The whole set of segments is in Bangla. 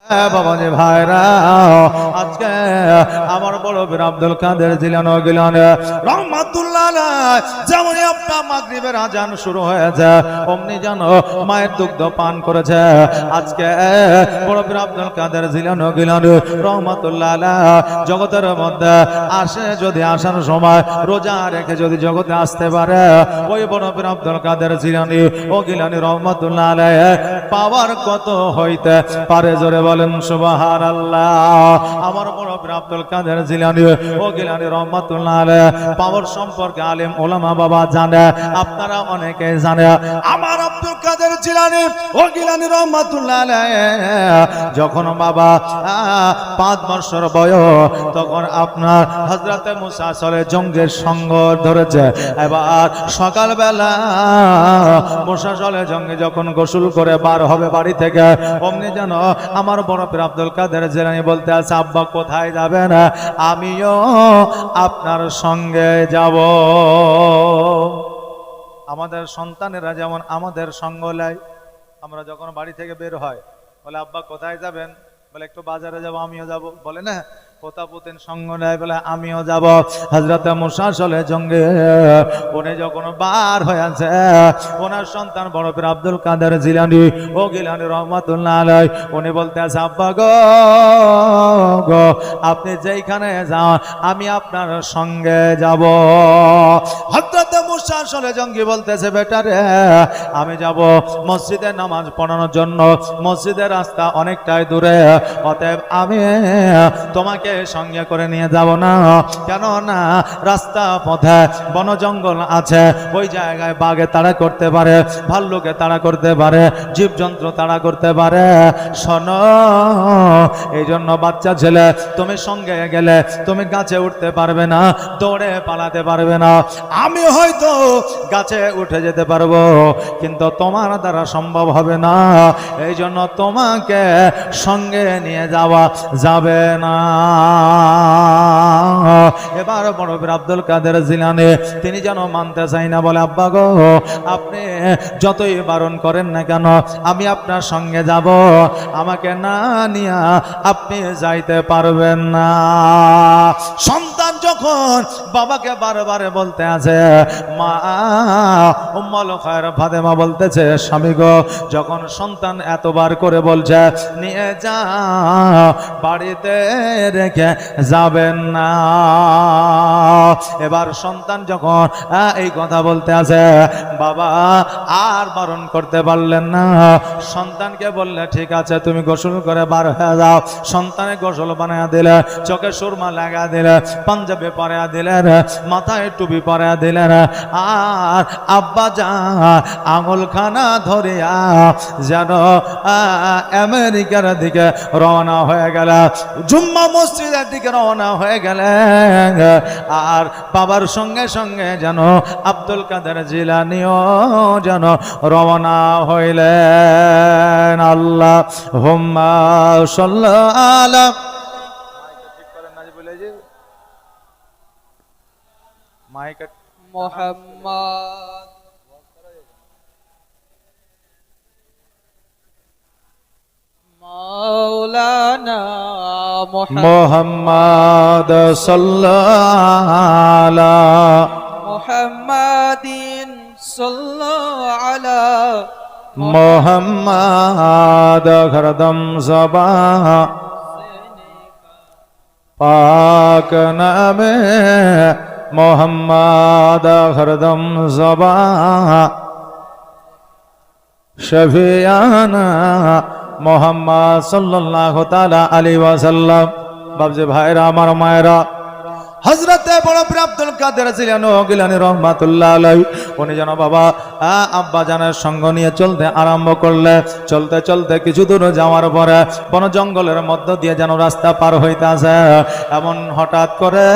বাবাজি ভাইরা, আজকে আমার বড় পীর আব্দুল কাদের জিলানী গিলানী রহমাতুল্লাহ আলাইহি যেমনই আপনার মাগরিবের আজান শুরু হয়েছে অমনি যেন মায়ের দুগ্ধ পান করেছে। আজকে বড় পীর আব্দুল কাদের জিলানী গিলানী রহমাতুল্লাহ আলাইহি জগতের মধ্যে আসে, যদি আসার সময় রোজা রেখে যদি জগতে আসতে পারে, ওই বড় পীর আব্দুল কাদের জিলানী ও গিলানী রহমাতুল্লাহ আলাইহি পাওয়ার কত হইতে পারে, জোরে বলেন সুবহানাল্লাহ। আমার বড় পীর আব্দুল কাদের জিলানী ও গিলানী রহমাতুল্লাহ আলাইহি পাওয়ার সম্পর্কে আলেম ওলামা বাবা জানে, আপনারা অনেকে জানে। আমার আব্দুল কাদের জিলানী ও গিলানী রহমাতুল্লাহ আলাইহি যখন বাবা 5 বছর বয়স, তখন আপনার হযরতে মুসা সরে জঙ্গের সঙ্গ ধরেছে। এবার সকালবেলা মুসা সরে জঙ্গে যখন গোসল করে বার হবে বাড়ি থেকে, অমনি যেন আমার বড় পীর আব্দুল কাদের জিলানী বলতে আছে, আব্বা কোথায় যাবেন? আমিও আপনার সঙ্গে যাব। আমাদের সন্তানেরা যেমন আমাদের সঙ্গ নেয়, আমরা যখন বাড়ি থেকে বের হয় বলে আব্বা কোথায় যাবেন, বলে একটু বাজারে যাব, আমিও যাব, বলে না পোতাপুতিন সঙ্গ নেয়, বলে আমিও যাব। হযরতে মুসা সলে জঙ্গে উনি যখন বার হয়েছে, ওনার সন্তান বড় পীর আব্দুল কাদের জিলানী ও গিলানী রহমাতুল্লাহ আলাইহি উনি বলতে আছে, আব্বা গো আপনি যেইখানে যান আমি আপনার সঙ্গে যাব। হযরতে মুসা সলে জঙ্গি বলতেছে, বেটা রে আমি যাব মসজিদে নামাজ পড়ানোর জন্য, মসজিদের রাস্তা অনেকটাই দূরে, অতএব আমি তোমাকে সঙ্গে করে নিয়ে যাব না। কেন না রাস্তা পথে বন জঙ্গল আছে, ওই জায়গায় বাঘে তাড়া করতে পারে, ভাল্লুকে তাড়া করতে পারে, জীবজন্তু তাড়া করতে পারে। শোনো, এই জন্য বাচ্চা ছেলে তুমি সঙ্গে গেলে তুমি গাছে উঠতে পারবে না, দৌড়ে পালাতে পারবে না। আমি হয়তো গাছে উঠে যেতে পারবো, কিন্তু তোমার দ্বারা সম্ভব হবে না, এই জন্য তোমাকে সঙ্গে নিয়ে যাওয়া যাবে না। এবার বড় পীর আব্দুল কাদের জিলানী তিনি যেন মানতে চাই না, বলে আব্বা গো আপনি যতই বারণ করেন না কেন আমি আপনার সঙ্গে যাব, আমাকে না নিয়ে আপনি যাইতে পারবেন না। সন্তান যখন বাবাকে বারবার বলতে আছে, মা উম্মুল খায়র ফাতেমা বলতেছে, স্বামী গো যখন সন্তান এতবার করে বলছে নিয়ে যা, বাড়িতে রেখে যাবেন না। এবার সন্তান যখন এই কথা বলতে আছে, বাবা আর বারণ করতে পারলেন না, সন্তানকে বললে ঠিক আছে তুমি গোসল করে বার হয়ে যাও। সন্তানে গোসল বানায়া দিলে, চোখে সুরমা লাগা দিলে, পাঞ্জাবি পরায়া দিলেন, মাথায় টুপি পরায়া দিলেন, আর আব্বা যা আঙুলখানা ধরিয়া যেন আমেরিকার দিকে রওনা হয়ে গেল, জুম্মা মসজিদের দিকে রওনা হয়ে গেলেন। আর বাবার সঙ্গে সঙ্গে যেন আব্দুল কাদের জিলানীও যেন রওনা হইলেন। আল্লাহুম্মা সাল্লি আলা মুহাম্মদ মাওলানা মুহাম্মদ সাল্লাল্লাহু আলা মুহাম্মাদিন সাল্লাল্লাহু আলা মুহাম্মদ খরদম সবাহ পাক নামে মুহাম্মদ খরদম সবাহ শফিয়ানা মুহাম্মদ সাল্লাল্লাহু তাআলা আলাইহি ওয়াসাল্লাম। বাবজি ভাইরা, আমার মায়েরা, হযরতে বড় পীর আব্দুল কাদের জিলানী রহমাতুল্লাহ আলাইহি উনি যেন বাবা আব্বা জানের সঙ্গ নিয়ে চলতে আরম্ভ করলে, চলতে চলতে কিছু দূর যাওয়ার পরে বন জঙ্গলের মধ্য দিয়ে যেন রাস্তা পার হইতাছে, এমন হঠাৎ করে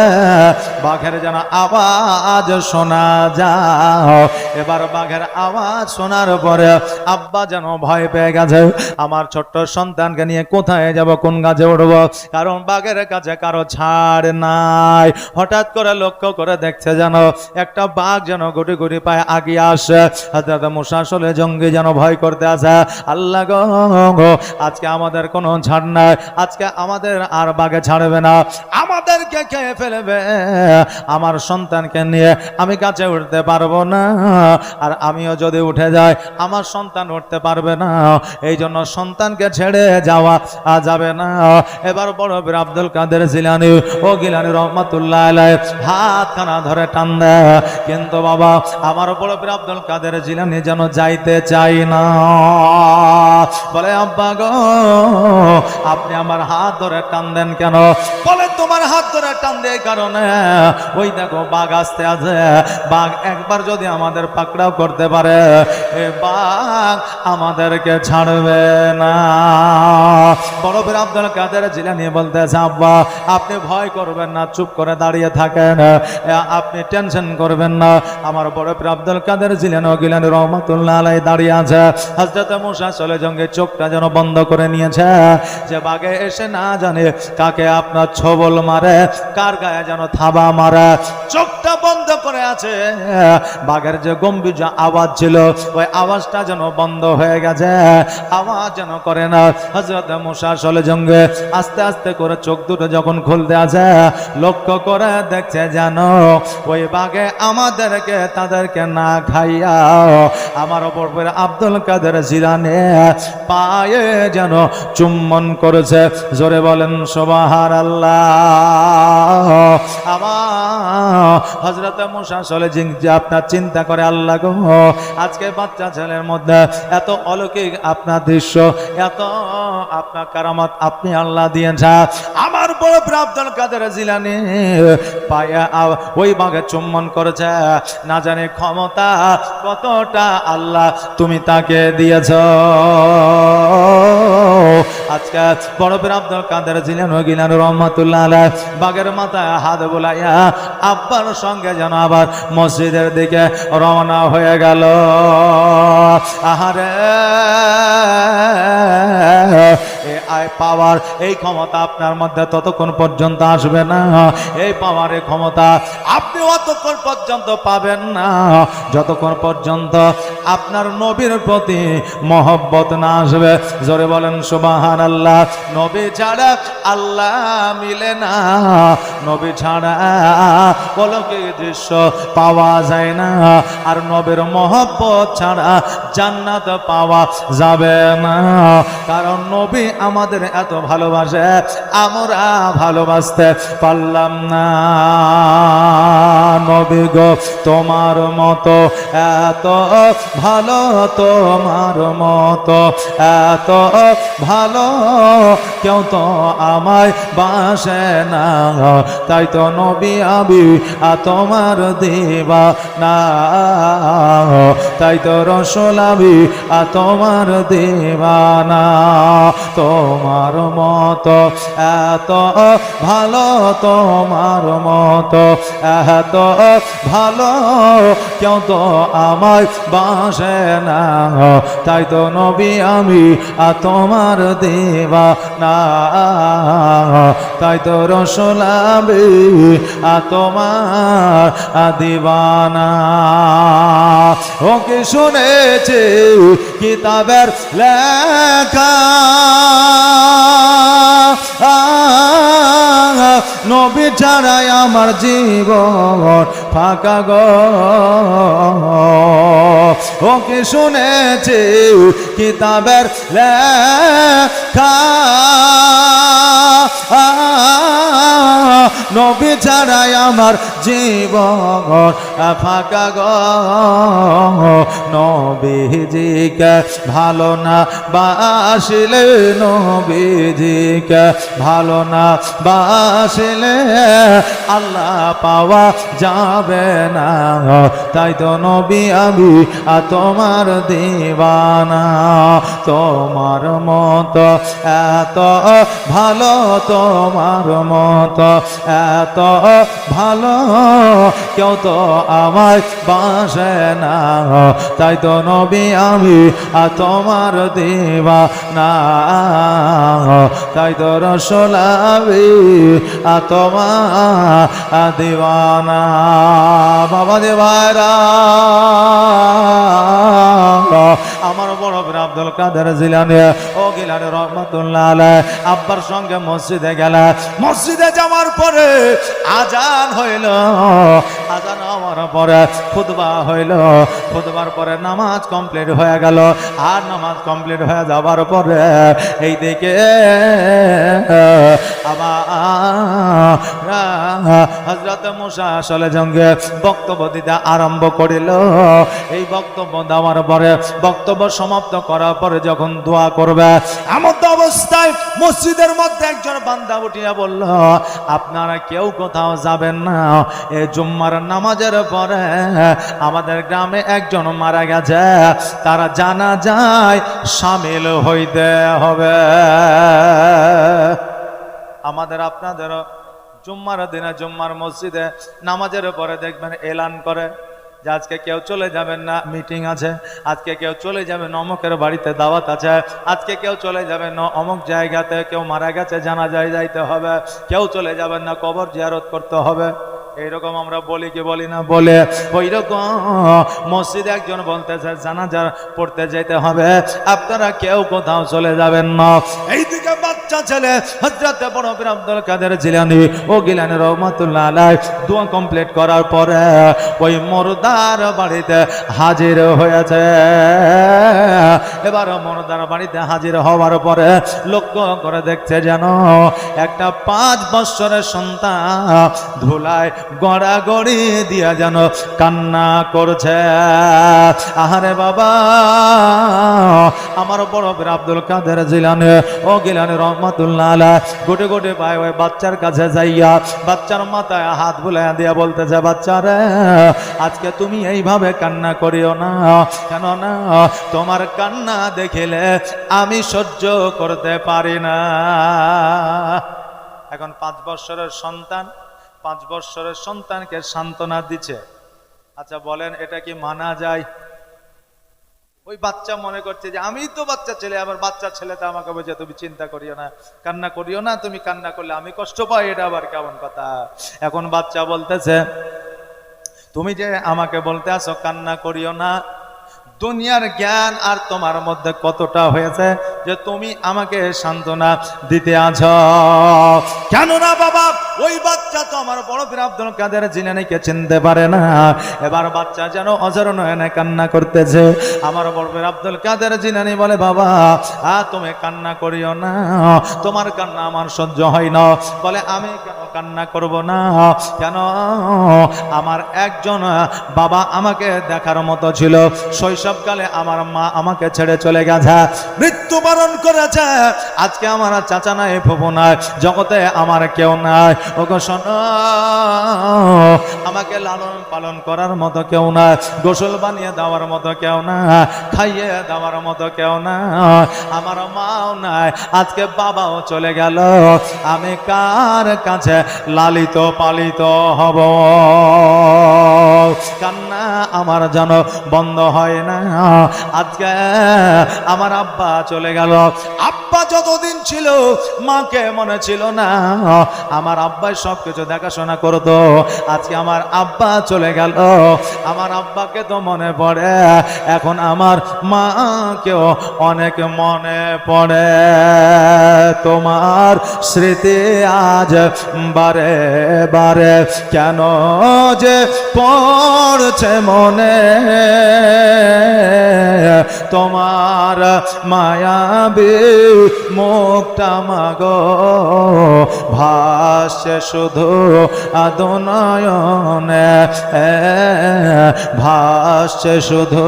বাঘের যেন আওয়াজ শোনা যায়। এবার বাঘের আওয়াজ শোনার পরে আব্বা যেন ভয় পেয়ে গেছে, আমার ছোট্ট সন্তানকে নিয়ে কোথায় যাব, কোন গাছে উঠবো, কারণ বাঘের কাছে কারো ছাড় নাই। হঠাৎ করে লক্ষ্য করে দেখছে যেন একটা বাঘ যেন গুটি গুটি পায়ে আগিয়ে আসে। হযরত মুসা আসলে জঙ্গি যেন ভয় করতে আছে। আল্লাহ গো, আজকে আমাদের কোনো ছাড় নাই, আজকে আমাদের আর বাগে ছাড়বে না, আমাদেরকে খেয়ে ফেলবে। আমার সন্তানকে নিয়ে আমি গাছে উঠতে পারবো না, আর আমিও যদি উঠে যাই আমার সন্তান উঠতে পারবে না। এই জন্য সন্তানকে ছেড়ে যাওয়া যাবে না। এবার বড় পীর আব্দুল কাদের জিলানী ও গিলানী রহমাতুল্লাহ আলাইহি হাতখানা ধরে টান দেয়, কিন্তু বাবা আমার বড় পীর আব্দুল কাদের জিলানী যেন যাইতে চাই না। বলে আব্বা গো, আপনি আমার হাত ধরে টান দেন কেন? বলে তোমার হাত ধরে টান দেয় কারণে ওই দেখো বাঘ আসতে আছে, বাঘ একবার যদি আমাদের পাকড়াও করতে পারে, এ বাঘ আমাদেরকে ছাড়বে না। বড় পীর আব্দুল কাদের জিলানী বলতেছে আব্বা আপনি ভয় করবেন না, চুপ করে দাঁড়িয়ে থাকেন, আপনি টেনশন করবেন না। আমার বড় পীর আব্দুল কাদের জিলানী ও গিলানী রহমাতুল্লাহ আলাইহি দাঁড়িয়ে আছে। হযরত মুসা চলে জঙ্গে চোখটা যেন বন্ধ করে নিয়েছে, যে বাঘে এসে না জানে কাকে আপনার ছবল মারে, কার গায়ে যেন থাবা মারে। চোখটা বন্ধ করে আছে, বাঘের যে গম্ভীর আওয়াজ ছিল ওই আওয়াজটা যেন বন্ধ হয়ে গেছে, আওয়াজ যেন করে না। হযরত মুসা চলে জঙ্গে আস্তে আস্তে করে চোখ দুটো যখন খুলতে আছে, লক্ষ্য করে দেখছে যেন ওই বাঘে আমাদেরকে তাদেরকে না খাইয়া আমার ওপর আব্দুল কাদের জিলানী পায়ে যেন চুম্বন করেছে। জোরে বলেন সুবহানাল্লাহ। আমার হযরত মুসা চলে যে আপনার চিন্তা করে আল্লাহ গো, আজকে বাচ্চা ছেলের মধ্যে এত অলৌকিক আপনার দৃশ্য, এত আপনার কারামত আপনি আল্লাহ দিয়েছেন। আমার বড় পীর আব্দুল কাদের জিলানী পায়ে ওই বাঘে চুম্বন করেছে, না জানে ক্ষমতা কতটা আল্লাহ তুমি তাকে দিয়েছ। আজকে বড় পীর আব্দুল কাদের জিলানী গিলানী রহমাতুল্লাহ আলাইহি বাঘের মাথায় হাত বুলাইয়া আব্বার সঙ্গে যেন আবার মসজিদের দিকে রওনা হয়ে গেল। আহারে এই পাওয়ার, এই ক্ষমতা আপনার মধ্যে ততক্ষণ পর্যন্ত আসবে না, এই পাওয়ারের ক্ষমতা আপনি অতক্ষণ পর্যন্ত পাবেন না যতক্ষণ পর্যন্ত আপনার নবীর প্রতি মহব্বত না আসবে। জোরে বলেন সুবহানাল্লাহ। নবী ছাড়া আল্লাহ মিলে না, নবী ছাড়া অলৌকিক দৃশ্য পাওয়া যায় না, আর নবীর মহব্বত ছাড়া জান্নাত পাওয়া যাবে না। কারণ নবী আমাদের এত ভালোবাসে, আমরা ভালোবাসতে পারলাম না। নবী গো তোমার মতো এত ভালো, তোমার মতো এত ভালো কেউ তো আমায় বাসে না, তাই তো নবী আমি তোমার দিওয়ানা, তাই তো রাসূল আমি তোমার দিওয়ানা। তোমার মতো এত ভালো, তোমার মতো এত ভালো কেউ তো আমায় বাসে না, তাই তো নবী আমি তোমার দিওয়ানা, তাই তো রাসূল আমি তোমার দিওয়ানা। ও কি শুনেছে কিতাবের লেখা, নবী ছাড়াই আমার জীবন ফাঁকা গো। ও কি শুনেছে কিতাবের লেখা, নবী ছাড়াই আমার জীবন ফাঁকা গো। নবীজিকে ভালো না বাসিলে, নবীজিকে ভালো না বাসিলে আল্লাহ পাওয়া যাবে না, তাই তো নবী আমি তোমার দিওয়ানা। তোমার মতো এত ভালো, তোমার মতো এত ভালো কেউ তো আমায় বাসে না, তাই তো নবী আমি তোমার দিওয়ানা, তাই তো রাসূল আমি তোমার দিওয়ানা। বাবা দেবারা আমার বড় পীর আব্দুল কাদের জিলানী ও গিলানী রহমাতুল্লাহ আলাইহি আব্বার সঙ্গে মসজিদে গেল। মসজিদে যাওয়ার পরে আজান হইল, আজান হওয়ার পরে খুতবা হইল, খুতবার পরে নামাজ কমপ্লিট হয়ে গেল। আর নামাজ কমপ্লিট হয়ে যাওয়ার পরে এই দিকে আবার হযরত মুসা আসলে জঙ্গে বক্তব্য দিতে আরম্ভ করিল। এই বক্তব্য দেওয়ার পরে বক্তব্য সমাপ্ত করার পরে যখন দোয়া করবে এমন অবস্থায় মসজিদের মধ্যে একজন বান্দা উঠিয়া বলল, আপনারা কেউ কোথাও যাবেন না, এই জুম্মার নামাজের পরে আমাদের গ্রামে একজন মারা গেছে, তারা জানাজায় শামিল হইতে হবে। আমাদের আপনাদের জুম্মার দিনে জুম্মার মসজিদে নামাজের পরে দেখবেন এলান করে যে আজকে কেউ চলে যাবেন না, মিটিং আছে, আজকে কেউ চলে যাবেন অমুকের বাড়িতে দাওয়াত আছে, আজকে কেউ চলে যাবেন না অমুক জায়গাতে কেউ মারা গেছে জানাজায় যাইতে হবে, কেউ চলে যাবেন না কবর জিয়ারত করতে হবে। এইরকম আমরা বলি কি বলি না? বলে ওই রকম মসজিদে একজন বলতেছে জানাজা পড়তে যেতে হবে, আপনারা কেউ কোথাও চলে যাবেন না। এইদিকে বাচ্চা ছেলে হযরত বড় পীর আব্দুল কাদের জিলানী ও গিলানী রহমাতুল্লাহ আলাইহি দোয়া কমপ্লিট করার পরে ওই মুর্দার বাড়িতে হাজির হয়েছে। এবার মুর্দার বাড়িতে হাজির হওয়ার পরে লক্ষ্য করে দেখছে যেন একটা 5 বছরের সন্তান ধুলায় গড়াগড়ি দিয়া যেন কান্না করছে। আহারে বাবা, আমার বড় পীর আব্দুল কাদের জিলানী ও গিলানী রহমাতুল্লাহ আলাইহি গোটে গোটে পায় ওই বাচ্চার কাছে যাইয়া বাচ্চার মাথায় হাত বুলাইয়া দিয়া বলতেছে, বাচ্চারে আজকে তুমি এইভাবে কান্না করিও না, কেন না তোমার কান্না দেখিলে আমি সহ্য করতে পারি না। এখন 5 বছরের সন্তান 5 বছরের সন্তানকে সান্ত্বনা দিচ্ছে। আচ্ছা বলেন এটা কি মানা যায়? ওই বাচ্চা মনে করছে যে আমি তো বাচ্চা ছেলে, আবার বাচ্চা ছেলেটা আমাকে বলছে তুমি চিন্তা করিও না, কান্না করিও না, তুমি কান্না করলে আমি কষ্ট পাই, এটা আবার কেমন কথা? এখন বাচ্চা বলতেছে তুমি যে আমাকে বলতে আসো কান্না করিও না, দুনিয়ার জ্ঞান আর তোমার মধ্যে কতটা হয়েছে যে তুমি আমাকে সান্ত্বনা দিতে আছো? কেন না বাবা, ওই বাচ্চা তো আমার বড় পীর আব্দুল কাদের জিলানীকে চিনতে পারে না। এবার বাচ্চা যেন অঝর নয়নে কান্না করতেছে। আমার বড় পীর আব্দুল কাদের জিলানী বলে, বাবা তুমি কান্না করিও না, তোমার কান্না আমার সহ্য হয় না। বলে আমি কেন কান্না করব না? কেন? আমার একজন বাবা আমাকে দেখার মতো ছিল, শৈশবকালে আমার মা আমাকে ছেড়ে চলে গেছে, মৃত্যুবরণ করেছে। আজকে আমার চাচা নাই, ফুফু নাই, জগতে আমার কেউ নাই। ওগো শোনো, আমাকে লালন পালন করার মতো কেউ নাই, গোসল বানিয়ে দেওয়ার মতো কেউ না, খাইয়ে দেওয়ার মতো কেউ না, আমার মাও নাই, আজকে বাবাও চলে গেল, আমি কার কাছে লালিত পালিত হব? কান্না আমার যেন বন্ধ হয় না। আজকে আমার আব্বা চলে গেল, আব্বা যতদিন ছিল মাকে মনে ছিল না, আমার আব্বাই সবকিছু দেখাশোনা করতো। আজকে আমার আব্বা চলে গেল, আমার আব্বাকে তো মনে পড়ে, এখন আমার মাকেও অনেক মনে পড়ে। তোমার স্মৃতি আজ বারে বারে কেন যে পড়ছে মনে, তোমার মায়াবী মুখটা মাগো ভাসছে শুধু আদনয়নে, ভাসছে শুধু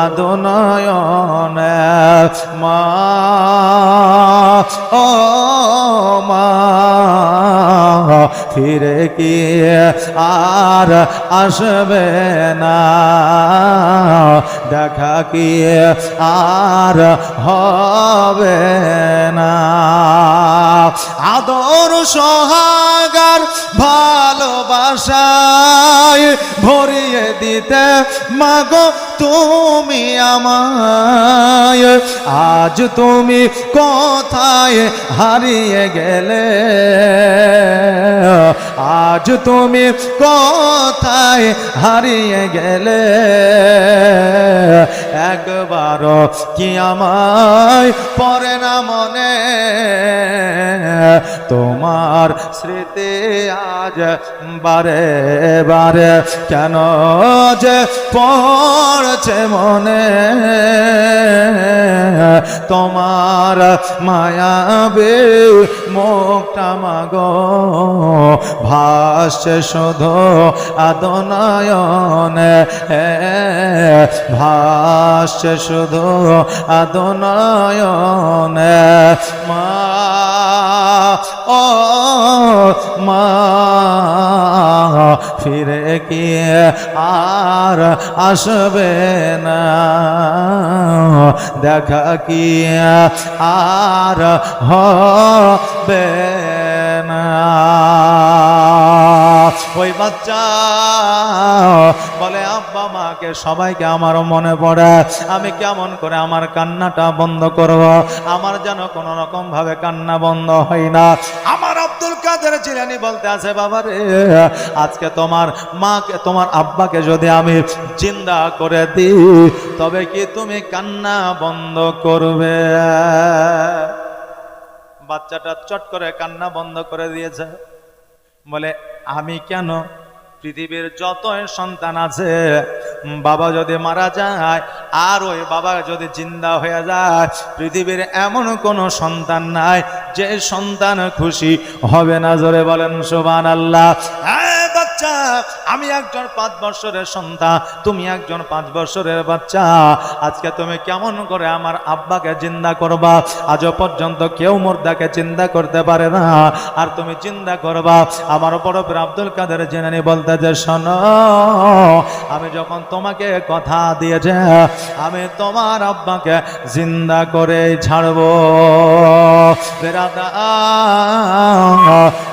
আদনয়নে। মা ও মা ফিরে কি আর আসবে না, দেখা কি আর হবে না। আদর সোহাগার ভালোবাসায় ভরিয়ে দিতে মাগো তুমি আমায়, আজ তুমি কোথায় হারিয়ে গেলে, আজ তুমি কোথায় হারিয়ে গেলে, একবারও কি আমায় পড়ে না মনে, তোমার স্মৃতি আজ বারে বারে কেন যে পড়ছে মনে, তোমার মায়াবী মুখটা মাগো ভাসছে শুধু আদনয়নে, ভাসছে শুধু আদনয়নে, মা ও মা ফিরে কি আর আসবে না, দেখা কি আর হবে না। ওই বাচ্চা বলে আব্বা মাকে সবাইকে আমার মনে পড়ে, আমি কেমন করে আমার কান্নাটা বন্ধ করব, আমার যেন কোনো রকম ভাবে কান্না বন্ধ হয় না। আমার আব্দুল কাদের জিলানী বলতে আছে, বাবা রে আজকে তোমার মাকে তোমার আব্বাকে যদি আমি জিন্দা করে দিই তবে কি তুমি কান্না বন্ধ করবে? বাচ্চাটা চট করে কান্না বন্ধ করে দিয়েছে, বলে আমি কেন, পৃথিবীর যত সন্তান আছে বাবা যদি মারা যায় আর ওই বাবা যদি জিন্দা হয়ে যায়, পৃথিবীর এমন কোন সন্তান নাই যে সন্তান খুশি হবে না। জোরে বলেন সুবহানাল্লাহ। বাচ্চা আমি একজন 5 বছরের সন্তান, তুমি একজন 5 বছরের বাচ্চা, আজকে তুমি কেমন করে আমার আব্বাকে জিন্দা করবা? আজও পর্যন্ত কেউ মুর্দাকে চিন্তা করতে পারে না, আর তুমি চিন্তা করবা। আমার বড় পীর আব্দুল কাদের জিলানী বলতে যে শোনো, আমি যখন তোমাকে কথা দিয়েছে আমি তোমার আব্বাকে জিন্দা করে ছাড়বো।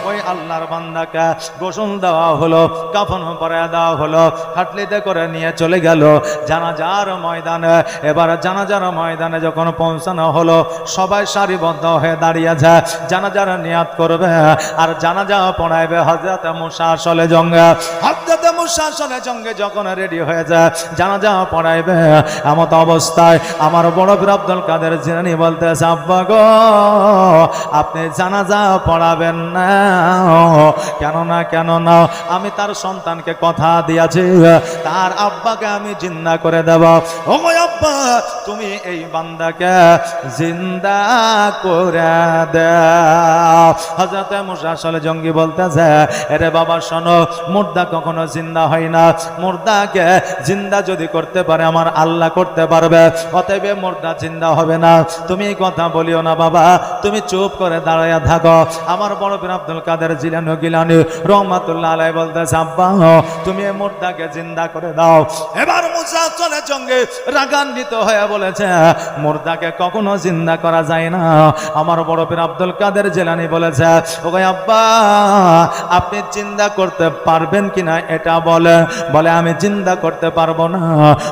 ওই আল্লাহর বান্দাকে গোসল দেওয়া হলো, কাফন পরায়া দেওয়া হলো, হাটলিতে করে নিয়ে চলে গেল জানাজার ময়দানে। এবার জানাজার ময়দানে যখন পৌঁছানো হলো, সবাই সারিবদ্ধ হয়ে দাঁড়িয়েছে, জানাজার নিয়াত করবে আর জানাজা পড়াইবে হযরত মুসা সলে জঙ্গে। হযরত মুসা সলে জঙ্গে যখন রেডি হয়ে যায় জানাজা পড়াইবে, এমত অবস্থায় আমার বড় পীর আব্দুল কাদের জিলানী বলতেছে, আব্বা গো আপনি জানাজা পড়াবেন না। কেন না, কেন না, আমি তার সন্তানকে কথা দিয়েছি তার আব্বাকে আমি জিন্দা করে দেব। ও আব্বা তুমি এই বান্দাকে জিন্দা করে দাও। হযরত মুসা সলে জঙ্গি বলতেছে, আরে বাবা শোনো, মুর্দা কখনো জিন্দা হয় না, মুর্দাকে জিন্দা যদি করতে পারে আমার আল্লাহ করতে পারবে, অতএব মুর্দা জিন্দা হবে না। তুমি এই কথা বলিও না বাবা, তুমি চুপ করে দাঁড়াইয়া থাকো। আমার বড় পীর আব্দুল কাদের জিলানী রহমাতুল্লাহ আলাইহি বলতেছে, আব্বা তুমি এই মুর্দাকে জিন্দা করে দাও। এবার মুসা সলে জঙ্গি রাগান্বিত হয়ে বলেছে, মুর্দাকে কখনো জিন্দা করা যায় না। আমার বড় পীর আব্দুল কাদের জিলানী বলেছে, ওগো আব্বা আপনি জিন্দা করতে পারবেন কিনা এটা বলে। বলে আমি জিন্দা করতে পারবো না।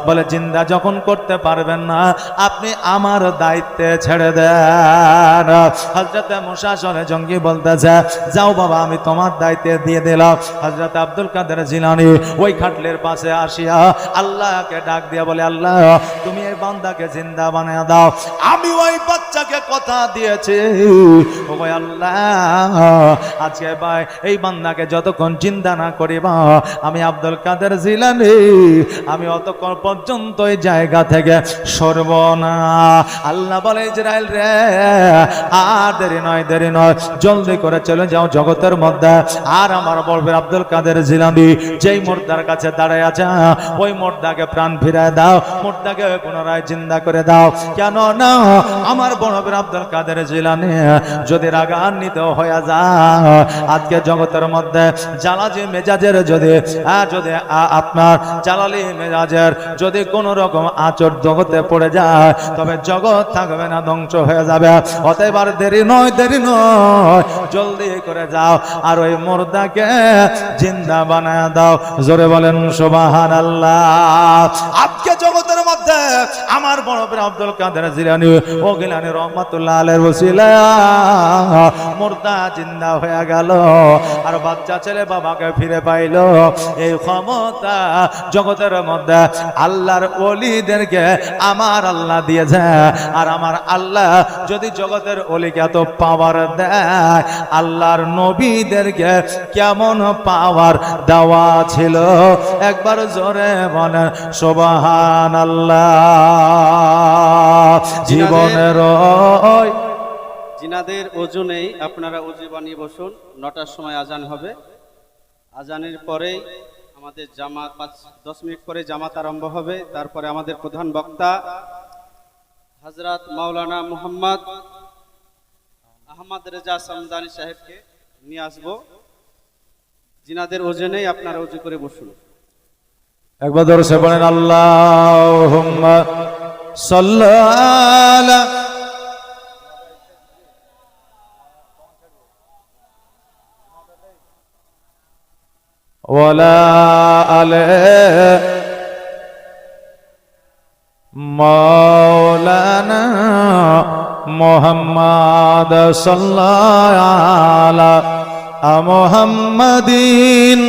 বলে জিন্দা যখন করতে পারবেন না আপনি আমার দায়িত্বে ছেড়ে দেন। হযরত মুসা সলে জঙ্গি বলতেছে, যাও বাবা আমি তোমার দায়িত্বে দিয়ে দিলাম। হযরত আব্দুল কাদের জিলানী ওই খাটলের পাশে আসিয়া আল্লাহকে ডাক দিয়া বলে, আল্লাহ তুমি এই বান্দাকে জিন্দা বানিয়ে দাও, আমি ওই বাচ্চাকে কথা দিয়েছি। ও আল্লাহ আজকে ভাই এই বান্দাকে যতক্ষণ জিন্দা না করিবা আমি আব্দুল কাদের জিলানী আমি অতক্ষণ পর্যন্ত এই জায়গা থেকে সরব না। আল্লাহ বলে, ইসরাইল রে আর দেরি নয়, দেরি নয়, জলদি করে চলে যাও জগতের মধ্যে। আর আমার বড় পীর আব্দুল কাদের জিলানী যেই মুর্দার কাছে দাঁড়ায় আছে ওই মুর্দাকে প্রাণ ফিরায় দাও, মুর্দাকে পুনরায় জিন্দা করে দাও। কেন না আমার বড় পীর আব্দুল কাদের জিলানী যদি রাগান্বিত হয়ে যায়, আজকে জগতের মধ্যে জালালি মেজাজের যদি আপনার জালালি মেজাজের যদি কোন রকম আচর জগতে পড়ে যায় তবে জগৎ থাকবে না, ধ্বংস হয়ে যাবে। অতএব আর দেরি নয়, দেরি নয়, জলদি করে যাও আর ওই মুর্দাকে জিন্দা বানায় দাও। জোরে বলেন সুবহানাল্লাহ। আজকে জগতের মধ্যে আমার বড় পীর আব্দুল কাদের জিলানী ও গিলানী রহমাতুল্লাহ আলাইহির ওসিলা মুর্দা জিন্দা হয়ে গেল, আর বাচ্চা ছেলে বাবাকে ফিরে পাইল। এই ক্ষমতা জগতের মধ্যে আল্লাহর ওলিদেরকে আমার আল্লাহ দিয়েছে। আর আমার আল্লাহ যদি জগতের ওলিকে এত পাওয়ার দেয়, আল্লাহর নবীদেরকে কেমন পাওয়ার দেওয়া ছিল? একবার জোরে বলেন সুবহানাল্লাহ। জীবনের জিনাদের ওজনেই আপনারা ওজু বানিয়ে বসুন। 9টার সময় আজান হবে। আজানের পরেই আমাদের জামাত 5-10 মিনিট পরে জামাত আরম্ভ হবে। তারপরে আমাদের প্রধান বক্তা হযরত মাওলানা মুহাম্মদ আহমদ রেজা সামদানি সাহেবকে নিয়ে আসব। জিনাদের ওজনেই আপনারা ওজু করে বসুন। একবার ধরে সে বলেন আল্লাহুম্মা সাল্লি আলা ওয়ালা আলে মাওলানা মুহাম্মদ সাল্লাল্লাহু আলা মুহাম্মাদিন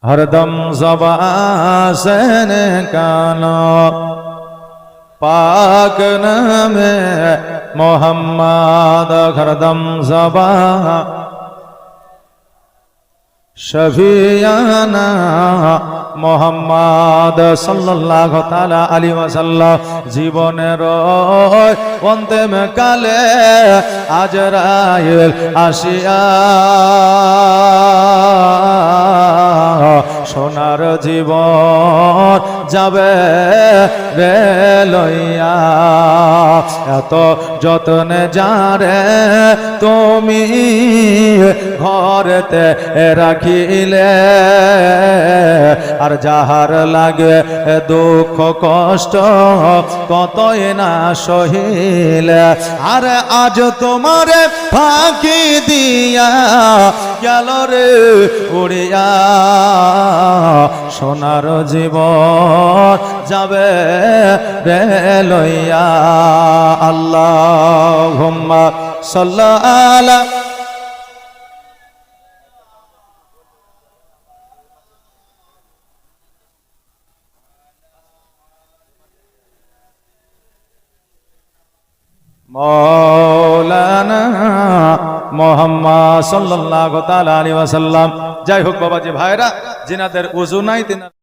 हरदम ज़बान से निकालो पाक नामे मोहम्मद, हरदम ज़बान शफियाना মোহাম্মদ সাল্লাল্লাহু তাআলা আলাইহি ওয়াসাল্লাম জীবনের অন্তিম কালে আজরাইল আসিয়া সোনার জীবন যাবে রে লইয়া, এত যতনে যারে তুমি ঘরেতে রাখিলে, আর যাহার লাগে দুঃখ কষ্ট কতই না সহিলে, আর আজ তোমারে ফাঁকি দিয়া গেল রে উড়িয়া সোনার জীবন যাবে রে লইয়া। আল্লাহুম্মা সাল্লি আলা মৌলানা মুহাম্মদ সাল্লাল্লাহু তাআলা আলাইহি ওয়াসাল্লাম। যাই হোক বাবাজি ভাইরা, জিনাদের উযু নাই,